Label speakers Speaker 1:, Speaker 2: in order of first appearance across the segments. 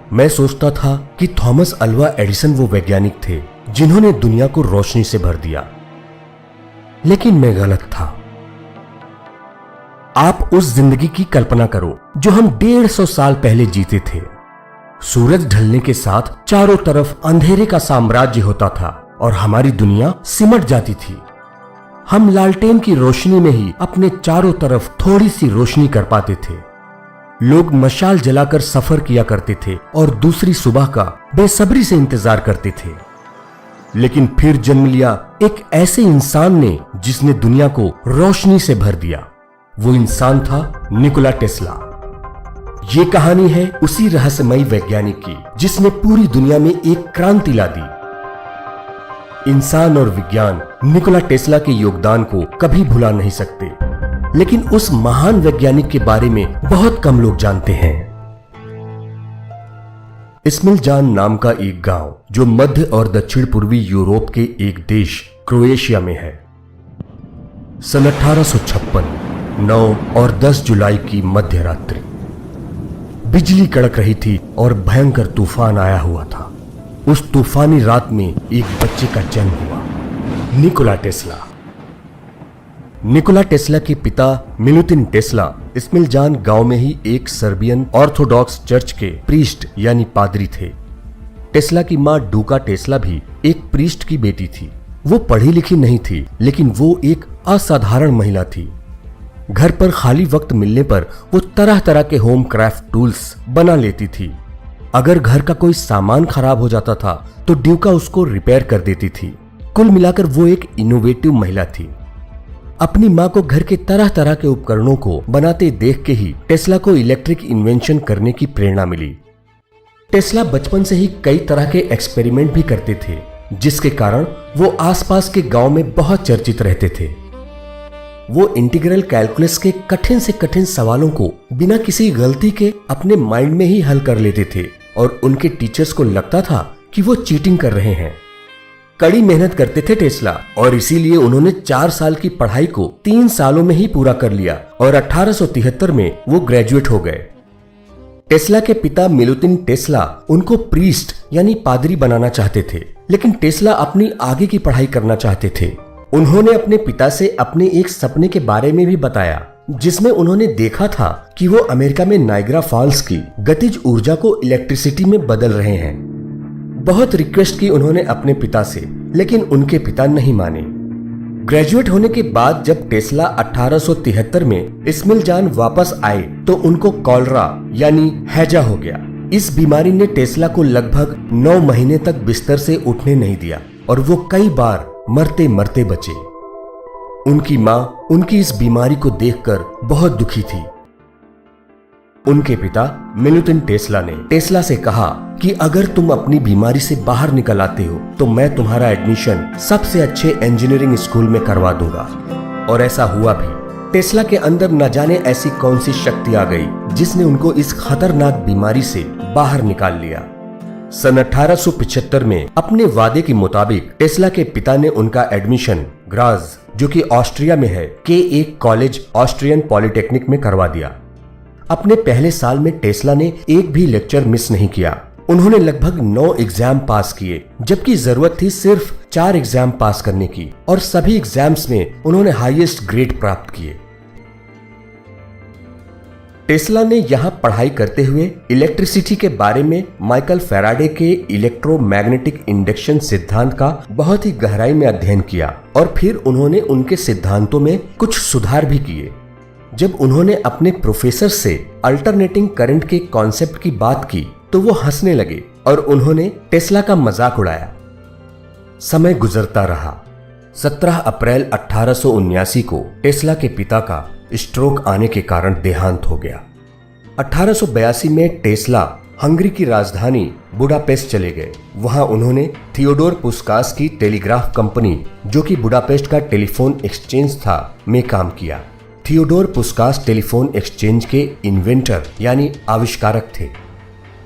Speaker 1: मैं सोचता था कि थॉमस अल्वा एडिसन वो वैज्ञानिक थे जिन्होंने दुनिया को रोशनी से भर दिया, लेकिन मैं गलत था। आप उस जिंदगी की कल्पना करो जो हम 150 साल पहले जीते थे। सूरज ढलने के साथ चारों तरफ अंधेरे का साम्राज्य होता था और हमारी दुनिया सिमट जाती थी। हम लालटेन की रोशनी में ही अपने चारों तरफ थोड़ी सी रोशनी कर पाते थे। लोग मशाल जलाकर सफर किया करते थे और दूसरी सुबह का बेसब्री से इंतजार करते थे। लेकिन फिर जन्म लिया एक ऐसे इंसान ने जिसने दुनिया को रोशनी से भर दिया। वो इंसान था निकोला टेस्ला। ये कहानी है उसी रहस्यमयी वैज्ञानिक की जिसने पूरी दुनिया में एक क्रांति ला दी। इंसान और विज्ञान निकोला टेस्ला के योगदान को कभी भुला नहीं सकते, लेकिन उस महान वैज्ञानिक के बारे में बहुत कम लोग जानते हैं। इस्मिलजान नाम का एक गांव जो मध्य और दक्षिण पूर्वी यूरोप के एक देश क्रोएशिया में है। सन 1856 9 और 10 जुलाई की मध्य रात्रि बिजली कड़क रही थी और भयंकर तूफान आया हुआ था। उस तूफानी रात में एक बच्चे का जन्म हुआ, निकोला टेस्ला। निकोला टेस्ला के पिता मिलुतिन टेस्ला इस्मिलजान गांव में ही एक सर्बियन ऑर्थोडॉक्स चर्च के प्रीस्ट यानी पादरी थे। टेस्ला की मां डूका टेस्ला भी एक प्रीस्ट की बेटी थी। वो पढ़ी लिखी नहीं थी, लेकिन वो एक असाधारण महिला थी। घर पर खाली वक्त मिलने पर वो तरह तरह के होम क्राफ्ट टूल्स बना लेती थी। अगर घर का कोई सामान खराब हो जाता था तो ड्यूका उसको रिपेयर कर देती थी। कुल मिलाकर वो एक इनोवेटिव महिला थी। अपनी मां को घर के तरह तरह के उपकरणों को बनाते देख के ही टेस्ला को इलेक्ट्रिक इन्वेंशन करने की प्रेरणा मिली। टेस्ला बचपन से ही कई तरह के एक्सपेरिमेंट भी करते थे, जिसके कारण वो आसपास के गांव में बहुत चर्चित रहते थे। वो इंटीग्रल कैलकुलस के कठिन से कठिन सवालों को बिना किसी गलती के अपने माइंड में ही हल कर लेते थे और उनके टीचर्स को लगता था कि वो चीटिंग कर रहे हैं। कड़ी मेहनत करते थे टेस्ला और इसीलिए उन्होंने 4 साल की पढ़ाई को 3 सालों में ही पूरा कर लिया और 1873 में वो ग्रेजुएट हो गए। टेस्ला के पिता मिलुतिन टेस्ला उनको प्रीस्ट यानी पादरी बनाना चाहते थे, लेकिन टेस्ला अपनी आगे की पढ़ाई करना चाहते थे। उन्होंने अपने पिता से अपने एक सपने के बारे में भी बताया, जिसमें उन्होंने देखा था कि वो अमेरिका में नाइग्रा फॉल्स की गतिज ऊर्जा को इलेक्ट्रिसिटी में बदल रहे हैं। बहुत रिक्वेस्ट की उन्होंने अपने पिता से, लेकिन उनके पिता नहीं माने। ग्रेजुएट होने के बाद जब टेस्ला 1873 में इस्मिलजान वापस आए तो उनको कॉलरा यानी हैजा हो गया। इस बीमारी ने टेस्ला को लगभग 9 महीने तक बिस्तर से उठने नहीं दिया और वो कई बार मरते मरते बचे। उनकी मां उनकी इस बीमारी को देखकर बहुत दुखी थी। उनके पिता मिलुतिन टेस्ला ने टेस्ला से कहा कि अगर तुम अपनी बीमारी से बाहर निकल आते हो तो मैं तुम्हारा एडमिशन सबसे अच्छे इंजीनियरिंग स्कूल में करवा दूंगा। और ऐसा हुआ भी। टेस्ला के अंदर न जाने ऐसी कौन सी शक्ति आ गई जिसने उनको इस खतरनाक बीमारी से बाहर निकाल लिया। सन 1875 में अपने वादे के मुताबिक टेस्ला के पिता ने उनका एडमिशन ग्राज, जो कि ऑस्ट्रिया में है, के एक कॉलेज ऑस्ट्रियन पॉलिटेक्निक में करवा दिया। अपने पहले साल में टेस्ला ने एक भी लेक्चर मिस नहीं किया। उन्होंने लगभग 9 एग्जाम पास किए, जबकि जरूरत थी सिर्फ 4 एग्जाम पास करने की, और सभी एग्जाम्स में उन्होंने हाईएस्ट ग्रेड प्राप्त किए। टेस्ला ने यहाँ पढ़ाई करते हुए इलेक्ट्रिसिटी के बारे में माइकल फैराडे के इलेक्ट्रोमैग्नेटिक इंडक्शन सिद्धांत का बहुत ही गहराई में अध्ययन किया और फिर उन्होंने उनके सिद्धांतों में कुछ सुधार भी किए। जब उन्होंने अपने प्रोफेसर से अल्टरनेटिंग करंट के कॉन्सेप्ट की बात की तो वो हंसने लगे और उन्होंने टेस्ला का मजाक उड़ाया। समय गुजरता रहा। 17 अप्रैल 1879 को टेस्ला के पिता का स्ट्रोक आने के कारण देहांत हो गया। 1882 में टेस्ला हंगरी की राजधानी बुडापेस्ट चले गए। वहां उन्होंने थियोडोर पुस्कास की टेलीग्राफ कंपनी, जो कि बुडापेस्ट का टेलीफोन एक्सचेंज था, में काम किया। थियोडोर पुस्कास टेलीफोन एक्सचेंज के इन्वेंटर यानी आविष्कारक थे।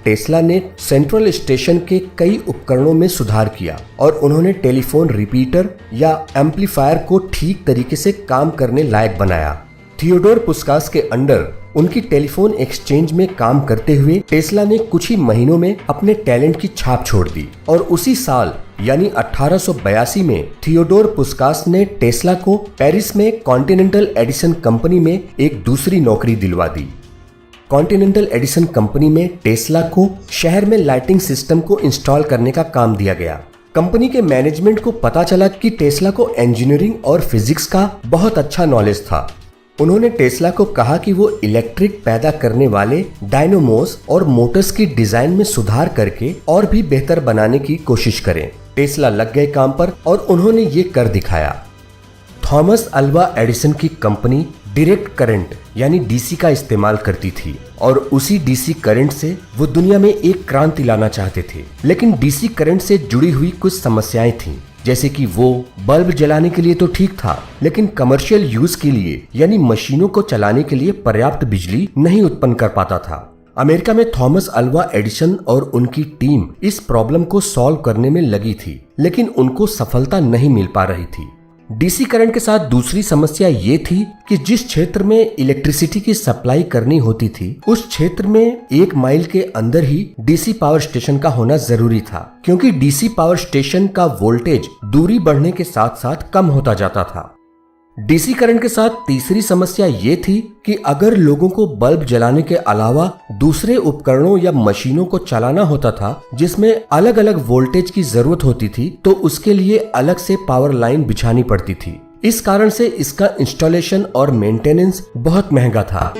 Speaker 1: टेस्ला ने सेंट्रल स्टेशन के कई उपकरणों में सुधार किया और उन्होंने टेलीफोन रिपीटर या एम्पलीफायर को ठीक तरीके से काम करने लायक बनाया। थियोडोर पुस्कास के अंडर उनकी टेलीफोन एक्सचेंज में काम करते हुए टेस्ला ने कुछ ही महीनों में अपने टैलेंट की छाप छोड़ दी और उसी साल यानी 1882 में थियोडोर पुस्कास ने टेस्ला को पेरिस में कॉन्टिनेंटल एडिसन कंपनी में एक दूसरी नौकरी दिलवा दी। कॉन्टिनेंटल एडिसन कंपनी में टेस्ला को शहर में लाइटिंग सिस्टम को इंस्टॉल करने का काम दिया गया। कंपनी के मैनेजमेंट को पता चला कि टेस्ला को इंजीनियरिंग और फिजिक्स का बहुत अच्छा नॉलेज था। उन्होंने टेस्ला को कहा कि वो इलेक्ट्रिक पैदा करने वाले डायनोमोस और मोटर्स की डिजाइन में सुधार करके और भी बेहतर बनाने की कोशिश करें। टेस्ला लग गए काम पर और उन्होंने ये कर दिखाया। थॉमस अल्वा एडिसन की कंपनी डायरेक्ट करंट यानी डीसी का इस्तेमाल करती थी और उसी डीसी करंट से वो दुनिया में एक क्रांति लाना चाहते थे। लेकिन डीसी करंट से जुड़ी हुई कुछ समस्याएं थीं, जैसे कि वो बल्ब जलाने के लिए तो ठीक था, लेकिन कमर्शियल यूज के लिए यानी मशीनों को चलाने के लिए पर्याप्त बिजली नहीं उत्पन्न कर पाता था। अमेरिका में थॉमस अल्वा एडिसन और उनकी टीम इस प्रॉब्लम को सॉल्व करने में लगी थी, लेकिन उनको सफलता नहीं मिल पा रही थी। डीसी करंट के साथ दूसरी समस्या ये थी कि जिस क्षेत्र में इलेक्ट्रिसिटी की सप्लाई करनी होती थी उस क्षेत्र में 1 माइल के अंदर ही डीसी पावर स्टेशन का होना जरूरी था, क्योंकि डीसी पावर स्टेशन का वोल्टेज दूरी बढ़ने के साथ साथ कम होता जाता था। डीसी करंट के साथ तीसरी समस्या ये थी कि अगर लोगों को बल्ब जलाने के अलावा दूसरे उपकरणों या मशीनों को चलाना होता था जिसमें अलग अलग वोल्टेज की जरूरत होती थी, तो उसके लिए अलग से पावर लाइन बिछानी पड़ती थी। इस कारण से इसका इंस्टॉलेशन और मेंटेनेंस बहुत महंगा था।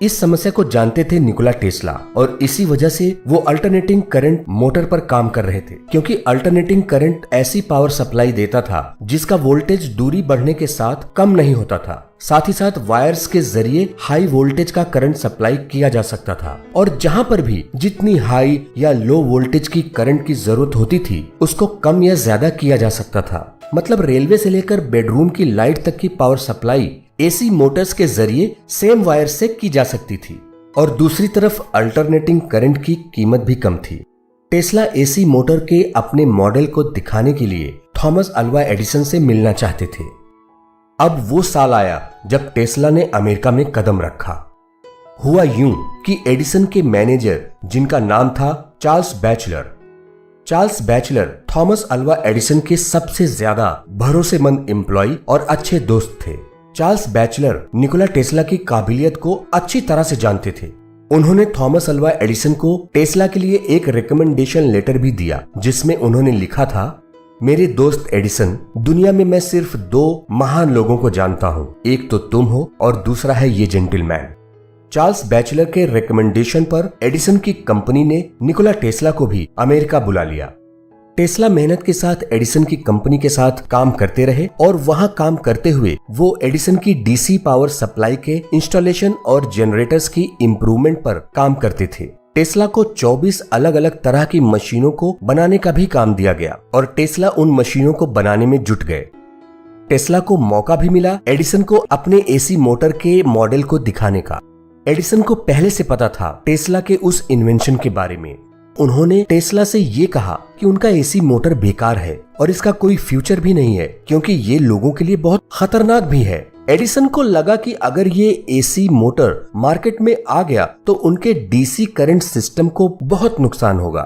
Speaker 1: इस समस्या को जानते थे निकोला टेस्ला और इसी वजह से वो अल्टरनेटिंग करंट मोटर पर काम कर रहे थे, क्योंकि अल्टरनेटिंग करंट ऐसी पावर सप्लाई देता था जिसका वोल्टेज दूरी बढ़ने के साथ कम नहीं होता था। साथ ही साथ वायर्स के जरिए हाई वोल्टेज का करंट सप्लाई किया जा सकता था और जहां पर भी जितनी हाई या लो वोल्टेज की करंट की जरूरत होती थी उसको कम या ज्यादा किया जा सकता था। मतलब रेलवे से लेकर बेडरूम की लाइट तक की पावर सप्लाई एसी मोटर्स के जरिए सेम वायर से की जा सकती थी और दूसरी तरफ अल्टरनेटिंग करंट की कीमत भी कम थी। टेस्ला एसी मोटर के अपने मॉडल को दिखाने के लिए थॉमस अल्वा एडिसन से मिलना चाहते थे। अब वो साल आया जब टेस्ला ने अमेरिका में कदम रखा। हुआ यूं कि एडिसन के मैनेजर, जिनका नाम था Charles bachelor Thomas Alva Edison के सबसे ज्यादा भरोसेमंद एम्प्लॉय और अच्छे दोस्त थे। चार्ल्स बैचलर निकोला टेस्ला की काबिलियत को अच्छी तरह से जानते थे। उन्होंने थॉमस अल्वा एडिसन को टेस्ला के लिए एक रिकमेंडेशन लेटर भी दिया, जिसमें उन्होंने लिखा था, मेरे दोस्त एडिसन, दुनिया में मैं सिर्फ 2 महान लोगों को जानता हूँ, एक तो तुम हो और दूसरा है ये जेंटलमैन। चार्ल्स बैचलर के रिकमेंडेशन पर एडिसन की कंपनी ने निकोला टेस्ला को भी अमेरिका बुला लिया। टेस्ला मेहनत के साथ एडिसन की कंपनी के साथ काम करते रहे और वहां काम करते हुए वो एडिसन की डीसी पावर सप्लाई के इंस्टॉलेशन और जनरेटर्स की इम्प्रूवमेंट पर काम करते थे। टेस्ला को 24 अलग अलग तरह की मशीनों को बनाने का भी काम दिया गया और टेस्ला उन मशीनों को बनाने में जुट गए। टेस्ला को मौका भी मिला एडिसन को अपने एसी मोटर के मॉडल को दिखाने का। एडिसन को पहले से पता था टेस्ला के उस इन्वेंशन के बारे में। उन्होंने टेस्ला से ये कहा कि उनका एसी मोटर बेकार है और इसका कोई फ्यूचर भी नहीं है, क्योंकि ये लोगों के लिए बहुत खतरनाक भी है। एडिसन को लगा कि अगर ये एसी मोटर मार्केट में आ गया तो उनके डीसी करंट सिस्टम को बहुत नुकसान होगा।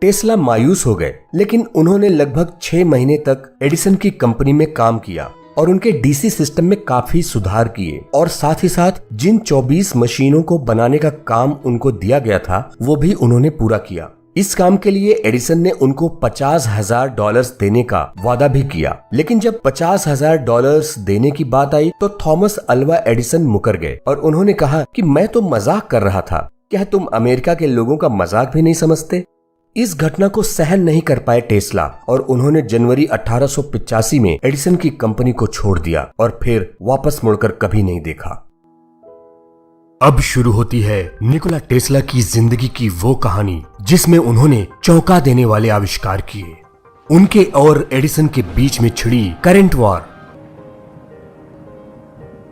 Speaker 1: टेस्ला मायूस हो गए, लेकिन उन्होंने लगभग 6 महीने तक एडिसन की कंपनी में काम किया और उनके डीसी सिस्टम में काफी सुधार किए और साथ ही साथ जिन 24 मशीनों को बनाने का काम उनको दिया गया था वो भी उन्होंने पूरा किया। इस काम के लिए एडिसन ने उनको $50,000 देने का वादा भी किया, लेकिन जब $50,000 देने की बात आई तो थॉमस अल्वा एडिसन मुकर गए और उन्होंने कहा कि मैं तो मजाक कर रहा था, क्या तुम अमेरिका के लोगों का मजाक भी नहीं समझते? इस घटना को सहन नहीं कर पाए टेस्ला और उन्होंने जनवरी 1885 में एडिसन की कंपनी को छोड़ दिया और फिर वापस मुड़कर कभी नहीं देखा। अब शुरू होती है निकोला टेस्ला की जिंदगी की वो कहानी जिसमें उन्होंने चौंका देने वाले आविष्कार किए। उनके और एडिसन के बीच में छिड़ी करंट वॉर।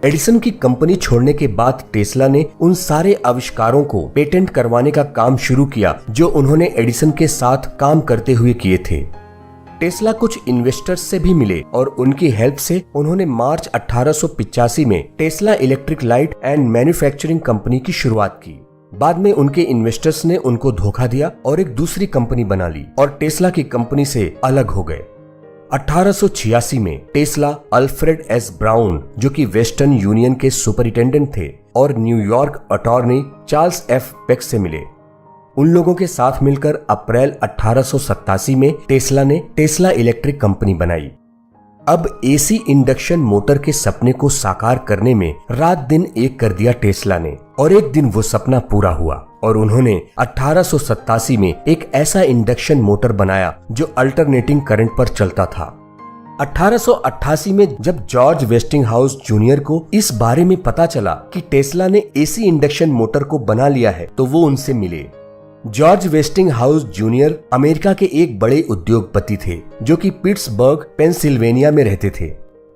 Speaker 1: एडिसन की कंपनी छोड़ने के बाद टेस्ला ने उन सारे आविष्कारों को पेटेंट करवाने का काम शुरू किया जो उन्होंने एडिसन के साथ काम करते हुए किए थे। टेस्ला कुछ इन्वेस्टर्स से भी मिले और उनकी हेल्प से उन्होंने मार्च 1885 में Tesla electric light and manufacturing company की शुरुआत की। बाद में उनके इन्वेस्टर्स ने उनको धोखा दिया और एक दूसरी कंपनी बना ली और टेस्ला की कंपनी से अलग हो गए। 1886 में टेस्ला अल्फ्रेड एस ब्राउन, जो कि वेस्टर्न यूनियन के सुपरिटेंडेंट थे, और New York attorney Charles F pack से मिले। उन लोगों के साथ मिलकर अप्रैल 1887 में टेस्ला ने टेस्ला इलेक्ट्रिक कंपनी बनाई। अब एसी इंडक्शन मोटर के सपने को साकार करने में रात दिन एक कर दिया टेस्ला ने, और एक दिन वो सपना पूरा हुआ और उन्होंने 1887 में एक ऐसा इंडक्शन मोटर बनाया जो अल्टरनेटिंग करंट पर चलता था। 1888 में जब जॉर्ज वेस्टिंगहाउस जूनियर को इस बारे में पता चला कि टेस्ला ने एसी इंडक्शन मोटर को बना लिया है, तो वो उनसे मिले। जॉर्ज वेस्टिंगहाउस जूनियर अमेरिका के एक बड़े उद्योगपति थे जो कि पिट्सबर्ग, पेंसिल्वेनिया में रहते थे।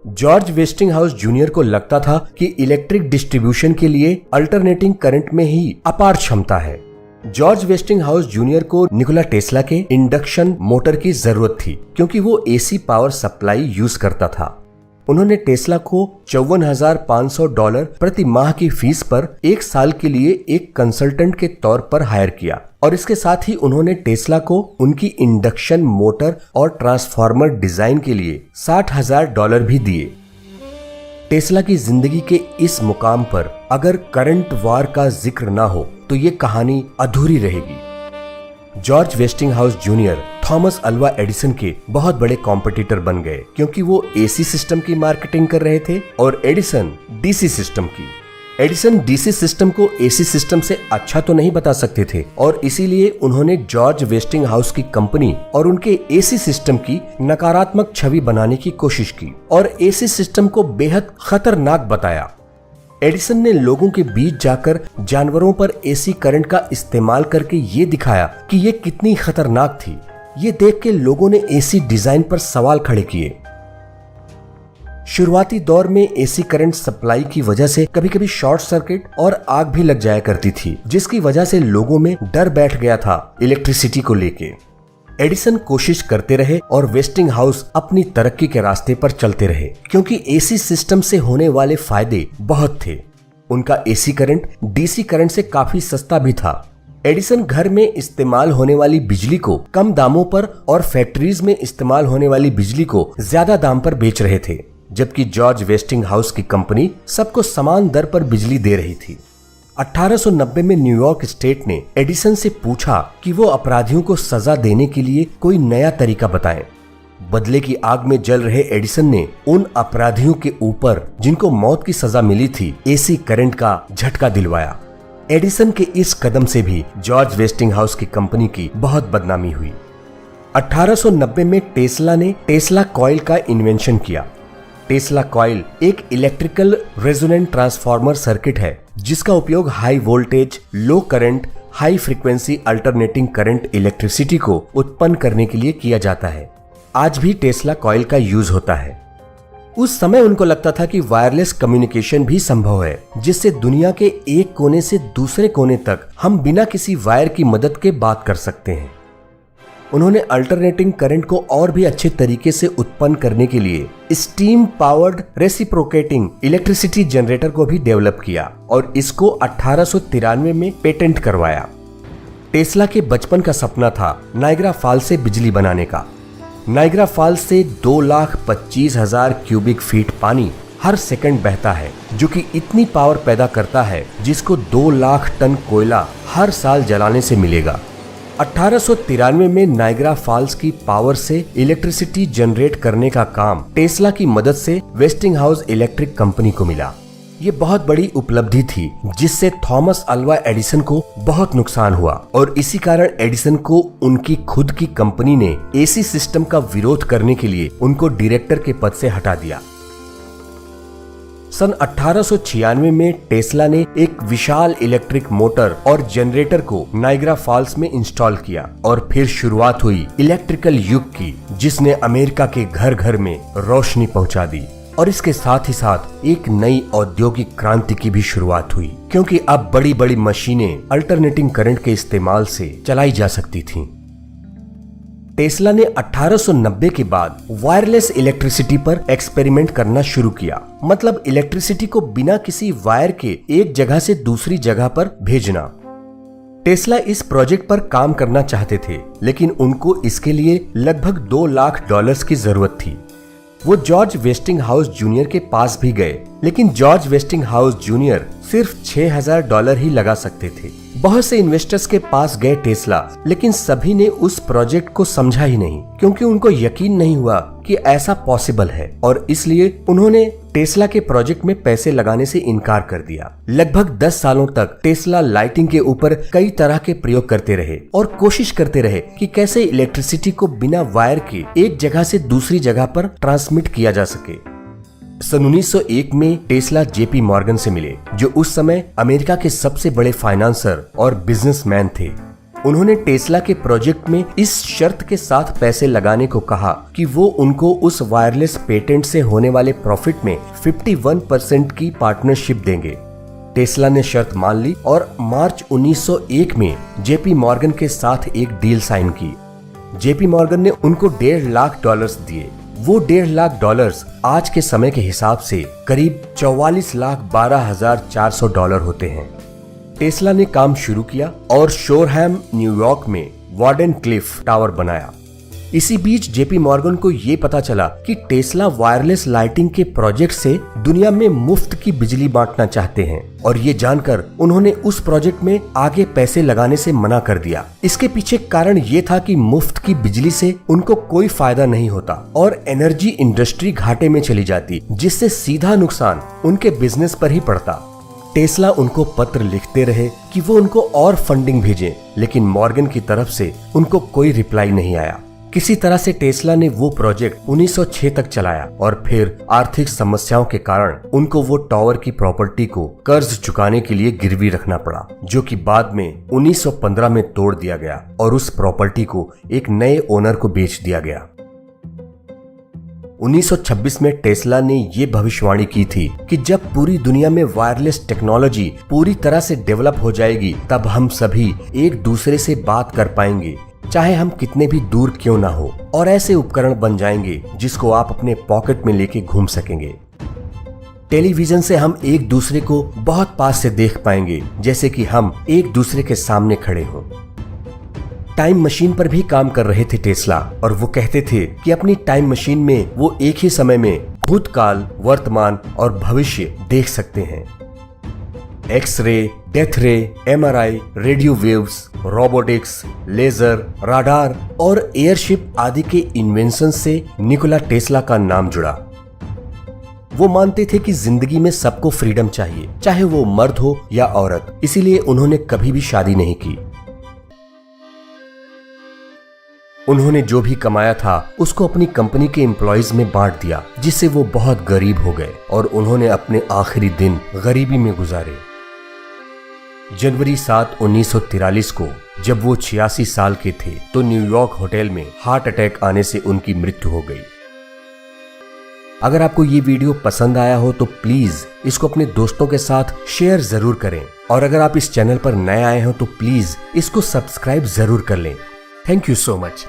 Speaker 1: जॉर्ज वेस्टिंगहाउस जूनियर को लगता था कि इलेक्ट्रिक डिस्ट्रीब्यूशन के लिए अल्टरनेटिंग करंट में ही अपार क्षमता है। जॉर्ज वेस्टिंगहाउस जूनियर को निकोला टेस्ला के इंडक्शन मोटर की जरूरत थी क्योंकि वो एसी पावर सप्लाई यूज करता था। उन्होंने टेस्ला को $54,500 प्रति माह की फीस पर एक साल के लिए एक कंसल्टेंट के तौर पर हायर किया, और इसके साथ ही उन्होंने टेस्ला को उनकी इंडक्शन मोटर और ट्रांसफार्मर डिजाइन के लिए $60,000 भी दिए। टेस्ला की जिंदगी के इस मुकाम पर अगर करंट वार का जिक्र ना हो तो ये कहानी अधूरी रहेगी। George Westinghouse junior Thomas Alva Edison के बहुत बड़े कॉम्पिटिटर बन गए क्योंकि वो एसी सिस्टम की मार्केटिंग कर रहे थे और एडिसन डीसी सिस्टम की। एडिसन डीसी सिस्टम को एसी सिस्टम से अच्छा तो नहीं बता सकते थे और इसीलिए उन्होंने जॉर्ज वेस्टिंगहाउस की कंपनी और उनके एसी सिस्टम की नकारात्मक छवि बनाने की कोशिश की और एसी सिस्टम को बेहद खतरनाक बताया। एडिसन ने लोगों के बीच जाकर जानवरों पर एसी करंट का इस्तेमाल करके ये दिखाया कि ये कितनी खतरनाक थी। ये देख के लोगों ने एसी डिजाइन पर सवाल खड़े किए। शुरुआती दौर में एसी करंट सप्लाई की वजह से कभी कभी शॉर्ट सर्किट और आग भी लग जाया करती थी, जिसकी वजह से लोगों में डर बैठ गया था इलेक्ट्रिसिटी को लेके। एडिसन कोशिश करते रहे और वेस्टिंगहाउस अपनी तरक्की के रास्ते पर चलते रहे क्योंकि एसी सिस्टम से होने वाले फायदे बहुत थे। उनका एसी करंट डीसी करंट से काफी सस्ता भी था। एडिसन घर में इस्तेमाल होने वाली बिजली को कम दामों पर और फैक्ट्रीज में इस्तेमाल होने वाली बिजली को ज्यादा दाम पर बेच रहे थे, जबकि जॉर्ज वेस्टिंगहाउस की कंपनी सबको समान दर पर बिजली दे रही थी। 1890 में न्यूयॉर्क स्टेट ने एडिसन से पूछा कि वो अपराधियों को सजा देने के लिए कोई नया तरीका बताएं। बदले की आग में जल रहे एडिसन ने उन अपराधियों के ऊपर जिनको मौत की सजा मिली थी एसी करंट का झटका दिलवाया। एडिसन के इस कदम से भी जॉर्ज वेस्टिंगहाउस की कंपनी की बहुत बदनामी हुई। 1890 में टेस्ला ने टेस्ला कॉइल का इन्वेंशन किया। टेस्ला कॉइल एक इलेक्ट्रिकल रेजोनेंट ट्रांसफार्मर सर्किट है जिसका उपयोग high voltage, low current, high frequency alternating current electricity को उत्पन्न करने के लिए किया जाता है। आज भी टेस्ला कॉइल का यूज होता है। उस समय उनको लगता था कि वायरलेस कम्युनिकेशन भी संभव है, जिससे दुनिया के एक कोने से दूसरे कोने तक हम बिना किसी वायर की मदद के बात कर सकते हैं। उन्होंने अल्टरनेटिंग करंट को और भी अच्छे तरीके से उत्पन्न करने के लिए steam powered reciprocating electricity generator को भी डेवलप किया और इसको 1893 में पेटेंट करवाया। टेस्ला के बचपन का सपना था नायग्रा फॉल्स से बिजली बनाने का। नायग्रा फॉल्स से 2,25,000 क्यूबिक फीट पानी हर सेकंड बहता है, जो कि इतनी पावर पैदा करता है जिसको 2 लाख टन कोयला हर साल जलाने से मिलेगा। 1893 में नायग्रा फॉल्स की पावर से इलेक्ट्रिसिटी जनरेट करने का काम टेस्ला की मदद से वेस्टिंगहाउस इलेक्ट्रिक कंपनी को मिला। ये बहुत बड़ी उपलब्धि थी जिससे थॉमस अल्वा एडिसन को बहुत नुकसान हुआ और इसी कारण एडिसन को उनकी खुद की कंपनी ने एसी सिस्टम का विरोध करने के लिए उनको डायरेक्टर के पद से हटा दिया। सन 1896 में टेस्ला ने एक विशाल इलेक्ट्रिक मोटर और जनरेटर को नायग्रा फॉल्स में इंस्टॉल किया और फिर शुरुआत हुई इलेक्ट्रिकल युग की, जिसने अमेरिका के घर घर में रोशनी पहुंचा दी और इसके साथ ही साथ एक नई औद्योगिक क्रांति की भी शुरुआत हुई, क्योंकि अब बड़ी बड़ी मशीनें अल्टरनेटिंग करंट के इस्तेमाल से चलाई जा सकती थीं। टेस्ला ने 1890 के बाद वायरलेस इलेक्ट्रिसिटी पर एक्सपेरिमेंट करना शुरू किया, मतलब इलेक्ट्रिसिटी को बिना किसी वायर के एक जगह से दूसरी जगह पर भेजना। टेस्ला इस प्रोजेक्ट पर काम करना चाहते थे, लेकिन उनको इसके लिए लगभग $2 लाख की जरूरत थी। वो जॉर्ज वेस्टिंगहाउस जूनियर के पास भी गए, लेकिन जॉर्ज वेस्टिंगहाउस जूनियर सिर्फ $6000 ही लगा सकते थे। बहुत से इन्वेस्टर्स के पास गए टेस्ला, लेकिन सभी ने उस प्रोजेक्ट को समझा ही नहीं, क्योंकि उनको यकीन नहीं हुआ कि ऐसा पॉसिबल है, और इसलिए उन्होंने टेस्ला के प्रोजेक्ट में पैसे लगाने से इनकार कर दिया। लगभग 10 सालों तक टेस्ला लाइटिंग के ऊपर कई तरह के प्रयोग करते रहे और कोशिश करते रहे कि कैसे इलेक्ट्रिसिटी को बिना वायर के एक जगह से दूसरी जगह पर ट्रांसमिट किया जा सके। सन 1901 में टेस्ला जेपी मॉर्गन से मिले, जो उस समय अमेरिका के सबसे बड़े फाइनेंसर और बिजनेसमैन थे। उन्होंने टेस्ला के प्रोजेक्ट में इस शर्त के साथ पैसे लगाने को कहा कि वो उनको उस वायरलेस पेटेंट से होने वाले प्रॉफिट में 51% की पार्टनरशिप देंगे। टेस्ला ने शर्त मान ली और मार्च 1901 में जेपी मॉर्गन के साथ एक डील साइन की। जेपी मॉर्गन ने उनको $1.5 लाख दिए। वो $1.5 लाख आज के समय के हिसाब से करीब $44,12,400 होते हैं। टेस्ला ने काम शुरू किया और शोरहैम न्यूयॉर्क में वार्डन क्लिफ टावर बनाया। इसी बीच जेपी मॉर्गन को ये पता चला कि टेस्ला वायरलेस लाइटिंग के प्रोजेक्ट से दुनिया में मुफ्त की बिजली बांटना चाहते हैं, और ये जानकर उन्होंने उस प्रोजेक्ट में आगे पैसे लगाने से मना कर दिया। इसके पीछे कारण ये था कि मुफ्त की बिजली से उनको कोई फायदा नहीं होता और एनर्जी इंडस्ट्री घाटे में चली जाती, जिससे सीधा नुकसान उनके बिजनेस पर ही पड़ता। टेस्ला उनको पत्र लिखते रहे कि वो उनको और फंडिंग भेजें, लेकिन मॉर्गन की तरफ से उनको कोई रिप्लाई नहीं आया। किसी तरह से टेस्ला ने वो प्रोजेक्ट 1906 तक चलाया, और फिर आर्थिक समस्याओं के कारण उनको वो टावर की प्रॉपर्टी को कर्ज चुकाने के लिए गिरवी रखना पड़ा, जो कि बाद में 1915 में तोड़ दिया गया और उस प्रॉपर्टी को एक नए ओनर को बेच दिया गया। 1926 में टेस्ला ने ये भविष्यवाणी की थी कि जब पूरी दुनिया में वायरलेस टेक्नोलॉजी पूरी तरह से डेवलप हो जाएगी, तब हम सभी एक दूसरे से बात कर पाएंगे, चाहे हम कितने भी दूर क्यों ना हो, और ऐसे उपकरण बन जाएंगे जिसको आप अपने पॉकेट में लेके घूम सकेंगे। टेलीविजन से हम एक दूसरे को बहुत पास से देख पाएंगे, जैसे कि हम एक दूसरे के सामने खड़े हों। टाइम मशीन पर भी काम कर रहे थे टेस्ला, और वो कहते थे कि अपनी टाइम मशीन में वो एक ही समय में भूतकाल, वर्तमान और भविष्य देख सकते हैं। X ray, death ray, MRI, radio waves, robotics, laser, radar और एयरशिप आदि के इन्वेंशन से निकोला टेस्ला का नाम जुड़ा। वो मानते थे कि जिंदगी में सबको फ्रीडम चाहिए, चाहे वो मर्द हो या औरत, इसीलिए उन्होंने कभी भी शादी नहीं की। उन्होंने जो भी कमाया था उसको अपनी कंपनी के एम्प्लॉइज में बांट दिया, जिससे वो बहुत गरीब हो गए और उन्होंने अपने आखिरी दिन गरीबी में गुजारे। जनवरी 7, 1943 को जब वो 86 साल के थे, तो न्यूयॉर्क होटल में हार्ट अटैक आने से उनकी मृत्यु हो गई। अगर आपको ये वीडियो पसंद आया हो तो प्लीज इसको अपने दोस्तों के साथ शेयर जरूर करें, और अगर आप इस चैनल पर नए आए हो तो प्लीज इसको सब्सक्राइब जरूर कर लें। Thank you so much.